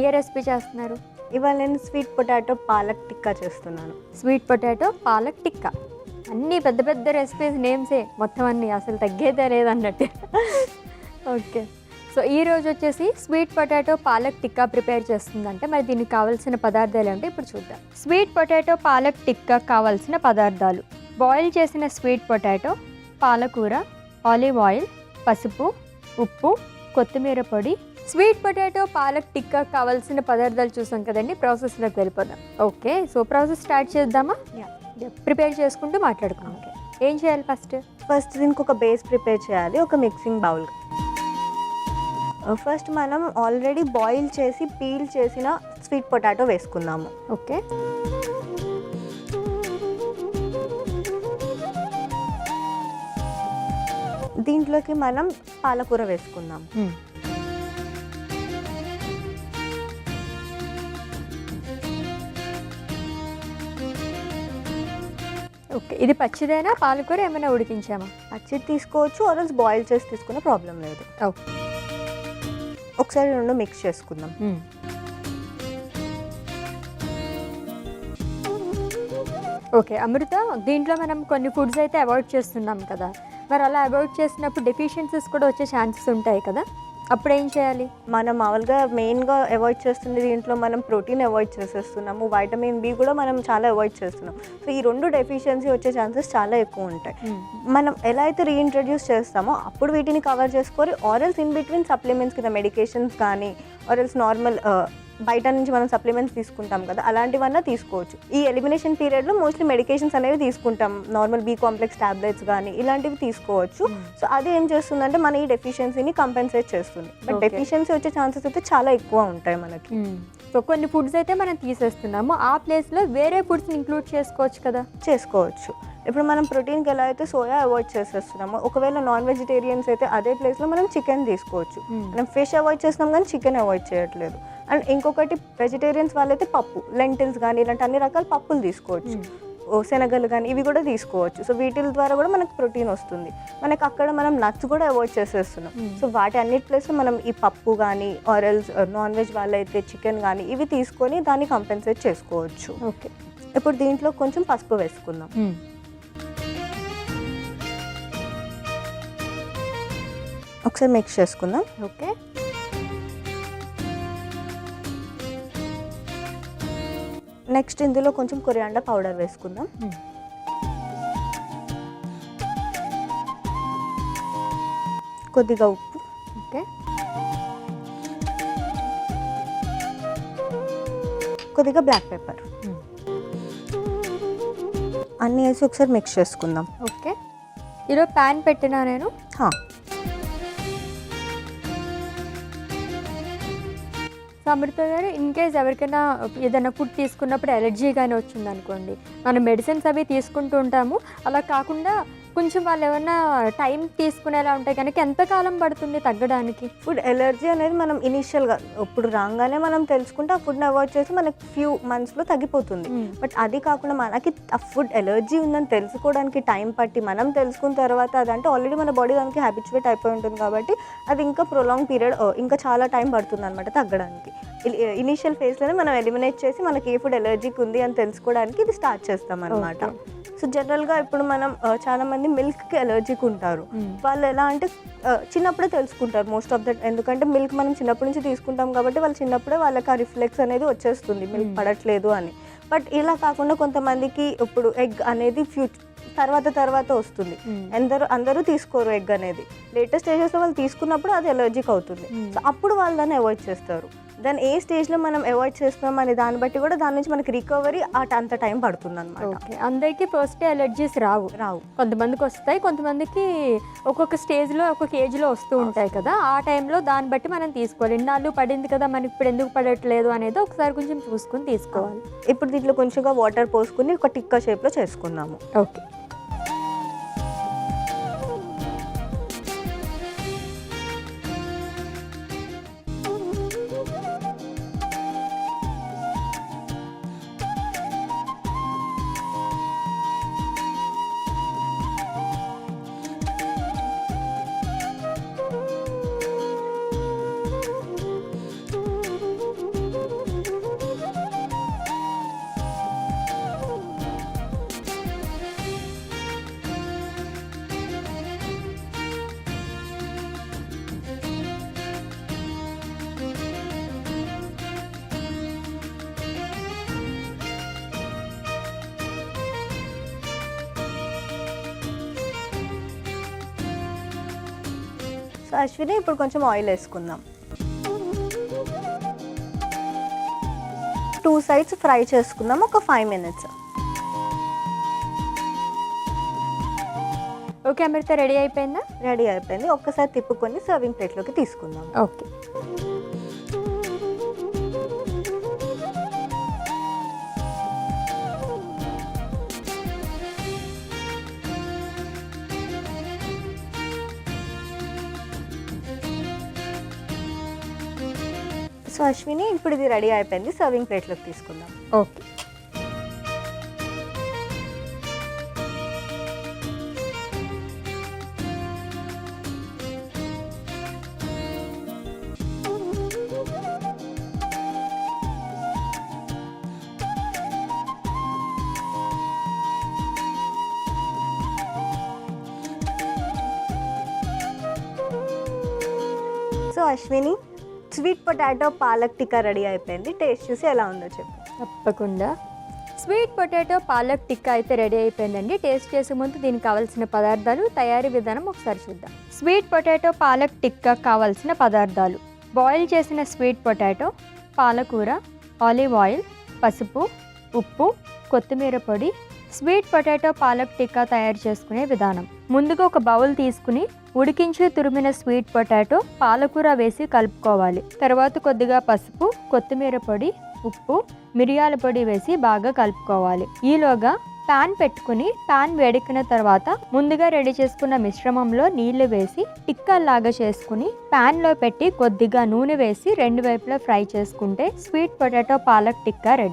ఏ recipe చేస్తున్నారు? ఇవాళ నేను స్వీట్ పొటాటో పాలక్ టిక్కా చేస్తున్నాను. Sweet potato palak tikka. అన్నీ పెద్ద పెద్ద రెసిపీస్ నేమ్సే మొత్తం అన్నీ, అసలు తగ్గేదే లేదన్నట్టు. ఓకే. సో ఈరోజు వచ్చేసి sweet potato palak tikka prepare చేస్తుందంటే మరి దీనికి కావాల్సిన పదార్థాలు ఏంటో ఇప్పుడు చూద్దాం. స్వీట్ పొటాటో పాలక్ టిక్కా కావాల్సిన పదార్థాలు: బాయిల్ చేసిన స్వీట్ పొటాటో, పాలకూర, ఆలివ్ ఆయిల్, పసుపు, ఉప్పు, కొత్తిమీర పొడి. స్వీట్ పొటాటో పాలక్ టిక్కా కావాల్సిన పదార్థాలు చూసాం కదండి, ప్రాసెస్లోకి వెళ్ళిపోదాం. ఓకే, సో ప్రాసెస్ స్టార్ట్ చేద్దామా? ప్రిపేర్ చేసుకుంటూ మాట్లాడుకుందాం. ఏం చేయాలి? ఫస్ట్ దీనికి ఒక బేస్ ప్రిపేర్ చేయాలి, ఒక మిక్సింగ్ బౌల్. ఫస్ట్ మనం ఆల్రెడీ బాయిల్ చేసి పీల్ చేసిన స్వీట్ పొటాటో వేసుకుందాము. ఓకే. దీంట్లోకి మనం పాలకూర వేసుకుందాం. ఓకే, ఇది పచ్చిదేనా? పాలకూర ఏమైనా ఉడికించామా? పచ్చిది తీసుకోవచ్చు, ఆర్ఎల్స్ బాయిల్ చేసి తీసుకునే ప్రాబ్లం లేదు. ఓకే, ఒకసారి రెండు మిక్స్ చేసుకుందాం. ఓకే అమృత, దీంట్లో మనం కొన్ని ఫుడ్స్ అయితే అవాయిడ్ చేస్తున్నాం కదా, మరి అలా అవాయిడ్ చేసినప్పుడు డెఫిషియన్సీస్ కూడా వచ్చే ఛాన్సెస్ ఉంటాయి కదా, అప్పుడు ఏం చేయాలి? మనం మామూలుగా మెయిన్గా అవాయిడ్ చేస్తుంది దీంట్లో మనం ప్రోటీన్ అవాయిడ్ చేసేస్తున్నాము, వైటమిన్ బి కూడా మనం చాలా అవాయిడ్ చేస్తున్నాం. సో ఈ రెండు డెఫిషియన్సీ వచ్చే ఛాన్సెస్ చాలా ఎక్కువ ఉంటాయి. మనం ఎలా అయితే రీఇంట్రడ్యూస్ చేస్తామో అప్పుడు వీటిని కవర్ చేసుకొని, ఆర్ఎల్స్ ఇన్ బిట్వీన్ సప్లిమెంట్స్ కింద మెడికేషన్స్ కానీ, ఆర్ఎల్స్ నార్మల్ బయట నుంచి మనం సప్లిమెంట్స్ తీసుకుంటాం కదా, అలాంటివన్నా తీసుకోవచ్చు. ఈ ఎలిమినేషన్ పీరియడ్లో మోస్ట్లీ మెడికేషన్స్ అనేవి తీసుకుంటాం, నార్మల్ బి కాంప్లెక్స్ టాబ్లెట్స్ కానీ ఇలాంటివి తీసుకోవచ్చు. సో అది ఏం చేస్తుందంటే మన ఈ డెఫిషియన్సీని కంపెన్సేట్ చేస్తుంది. బట్ డెఫిషియన్సీ వచ్చే ఛాన్సెస్ అయితే చాలా ఎక్కువ ఉంటాయి మనకి. సో కొన్ని ఫుడ్స్ అయితే మనం తీసేస్తున్నాము, ఆ ప్లేస్లో వేరే ఫుడ్స్ ఇంక్లూడ్ చేసుకోవచ్చు కదా? చేసుకోవచ్చు. ఇప్పుడు మనం ప్రోటీన్కి ఎలా అయితే సోయా అవాయిడ్ చేసేస్తున్నామో, ఒకవేళ నాన్ వెజిటేరియన్స్ అయితే అదే ప్లేస్లో మనం చికెన్ తీసుకోవచ్చు. మనం ఫిష్ అవాయిడ్ చేస్తున్నాం కానీ చికెన్ అవాయిడ్ చేయట్లేదు. అండ్ ఇంకొకటి వెజిటేరియన్స్ వాళ్ళైతే పప్పు, లెంటిల్స్ కానీ ఇలాంటి అన్ని రకాల పప్పులు తీసుకోవచ్చు, శనగలు కానీ ఇవి కూడా తీసుకోవచ్చు. సో వీటి ద్వారా కూడా మనకు ప్రోటీన్ వస్తుంది. మనకి అక్కడ మనం నట్స్ కూడా అవాయిడ్ చేసేస్తున్నాం. సో వాటి అన్నిటి ప్లేస్లో మనం ఈ పప్పు కానీ ఆర్ఎల్స్ నాన్ వెజ్ వాళ్ళైతే చికెన్ కానీ ఇవి తీసుకొని దాన్ని కంపెన్సేట్ చేసుకోవచ్చు. ఓకే, ఇప్పుడు దీంట్లో కొంచెం పసుపు వేసుకుందాం. ఒకసారి మిక్స్ చేసుకుందాం. ఓకే, నెక్స్ట్ ఇందులో కొంచెం కొరియాండర్ పౌడర్ వేసుకుందాం. కొద్దిగా ఉప్పు. ఓకే, కొద్దిగా బ్లాక్ పెప్పర్ అన్నీ వేసి ఒకసారి మిక్స్ చేసుకుందాం. ఓకే, ఈరోజు ప్యాన్ పెట్టినా నేను. అమృత గారు, ఇన్ కేస్ ఎవరికైనా ఏదైనా ఫుడ్ తీసుకున్నప్పుడు ఎలర్జీ కానీ వచ్చిందనుకోండి, మనం మెడిసిన్స్ అవి తీసుకుంటూ ఉంటాము, అలా కాకుండా కొంచెం వాళ్ళు ఏమన్నా టైం తీసుకునేలా ఉంటాయి కనుక ఎంతకాలం పడుతుంది తగ్గడానికి? ఫుడ్ ఎలర్జీ అనేది మనం ఇనీషియల్గా ఇప్పుడు రాగానే మనం తెలుసుకుంటే ఆ ఫుడ్ని అవాయిడ్ చేసి మనకి ఫ్యూ మంత్స్లో తగ్గిపోతుంది. బట్ అది కాకుండా మనకి ఆ ఫుడ్ ఎలర్జీ ఉందని తెలుసుకోవడానికి టైం పట్టి మనం తెలుసుకున్న తర్వాత అదంటే ఆల్రెడీ మన బాడీ దానికి హ్యాబిచువేట్ అయిపోయి ఉంటుంది కాబట్టి అది ఇంకా ప్రొలాంగ్ పీరియడ్, ఇంకా చాలా టైం పడుతుంది అనమాట తగ్గడానికి. ఇనీషియల్ ఫేజ్లోనే మనం ఎలిమినేట్ చేసి మనకి ఏ ఫుడ్ ఎలర్జీకి ఉంది అని తెలుసుకోవడానికి ఇది స్టార్ట్ చేస్తాం అనమాట. సో జనరల్గా ఇప్పుడు మనం చాలామంది మిల్క్కి ఎలర్జీకి ఉంటారు. వాళ్ళు ఎలా అంటే చిన్నప్పుడే తెలుసుకుంటారు మోస్ట్ ఆఫ్ దట్, ఎందుకంటే మిల్క్ మనం చిన్నప్పటి నుంచి తీసుకుంటాం కాబట్టి వాళ్ళు చిన్నప్పుడే వాళ్ళకి ఆ రిఫ్లెక్స్ అనేది వచ్చేస్తుంది మిల్క్ పడట్లేదు అని. బట్ ఇలా కాకుండా కొంతమందికి ఇప్పుడు ఎగ్ అనేది తర్వాత వస్తుంది. అందరూ తీసుకోరు ఎగ్ అనేది. లేటెస్ట్ స్టేజెస్లో వాళ్ళు తీసుకున్నప్పుడు అది ఎలర్జీకి అవుతుంది. సో అప్పుడు వాళ్ళు దాన్ని అవాయిడ్ చేస్తారు. దాన్ని ఏ స్టేజ్లో మనం అవాయిడ్ చేస్తున్నాం అనే దాన్ని బట్టి కూడా దాని నుంచి మనకి రికవరీ అంత టైం పడుతుంది అనమాట. ఓకే, అందరికీ ఫస్ట్ ఎలర్జీస్ రావు. కొంతమందికి వస్తాయి, కొంతమందికి ఒక్కొక్క స్టేజ్లో ఒక్కొక్క ఏజ్లో వస్తూ ఉంటాయి కదా, ఆ టైంలో దాన్ని బట్టి మనం తీసుకోవాలి. ఇన్నాళ్ళు పడింది కదా మనకి ఇప్పుడు ఎందుకు పడట్లేదు అనేది ఒకసారి కొంచెం చూసుకుని తీసుకోవాలి. ఇప్పుడు దీంట్లో కొంచెంగా వాటర్ పోసుకుని ఒక టిక్కా షేప్లో చేసుకుందాము. ఓకే, సో అశ్విని ఇప్పుడు కొంచెం ఆయిల్ వేసుకుందాం. 2 సైడ్స్ ఫ్రై చేసుకుందాం ఒక 5 minutes. ఓకే అమృత, రెడీ అయిపోయిందా? రెడీ అయిపోయింది. ఒక్కసారి తిప్పుకొని సర్వింగ్ ప్లేట్లోకి తీసుకుందాం. ఓకే. సో అశ్విని ఇప్పుడు ఇది రెడీ అయిపోయింది, సర్వింగ్ ప్లేట్లోకి తీసుకుందాం. Okay. So Ashwini, sweet potato palak tikka ready అయిపోయింది. టేస్ట్ చూసి ఎలా ఉందో చెప్పు. తప్పకుండా. స్వీట్ పొటాటో పాలక్ టిక్కా అయితే రెడీ అయిపోయిందండి. టేస్ట్ చేసే ముందు దీనికి కావాల్సిన పదార్థాలు, తయారీ విధానం ఒకసారి చూద్దాం. స్వీట్ పొటాటో పాలక్ టిక్కా కావాల్సిన పదార్థాలు: బాయిల్ చేసిన స్వీట్ పొటాటో, పాలకూర, ఆలివ్ ఆయిల్, పసుపు, ఉప్పు, కొత్తిమీర పొడి. స్వీట్ పొటాటో పాలక్ టిక్కా తయారు చేసుకునే విధానం: ముందుగా ఒక బౌల్ తీసుకుని ఉడికించి తురిమిన స్వీట్ పొటాటో, పాలకూర వేసి కలుపుకోవాలి. తర్వాత కొద్దిగా పసుపు, కొత్తిమీర పొడి, ఉప్పు, మిరియాల పొడి వేసి బాగా కలుపుకోవాలి. ఈలోగా పాన్ పెట్టుకుని పాన్ వేడెక్కిన తర్వాత ముందుగా రెడీ చేసుకున్న మిశ్రమంలో నీళ్లు వేసి టిక్కాల్లాగా చేసుకుని పాన్లో పెట్టి కొద్దిగా నూనె వేసి 2 వైపులా ఫ్రై చేసుకుంటే sweet potato palak tikka ready.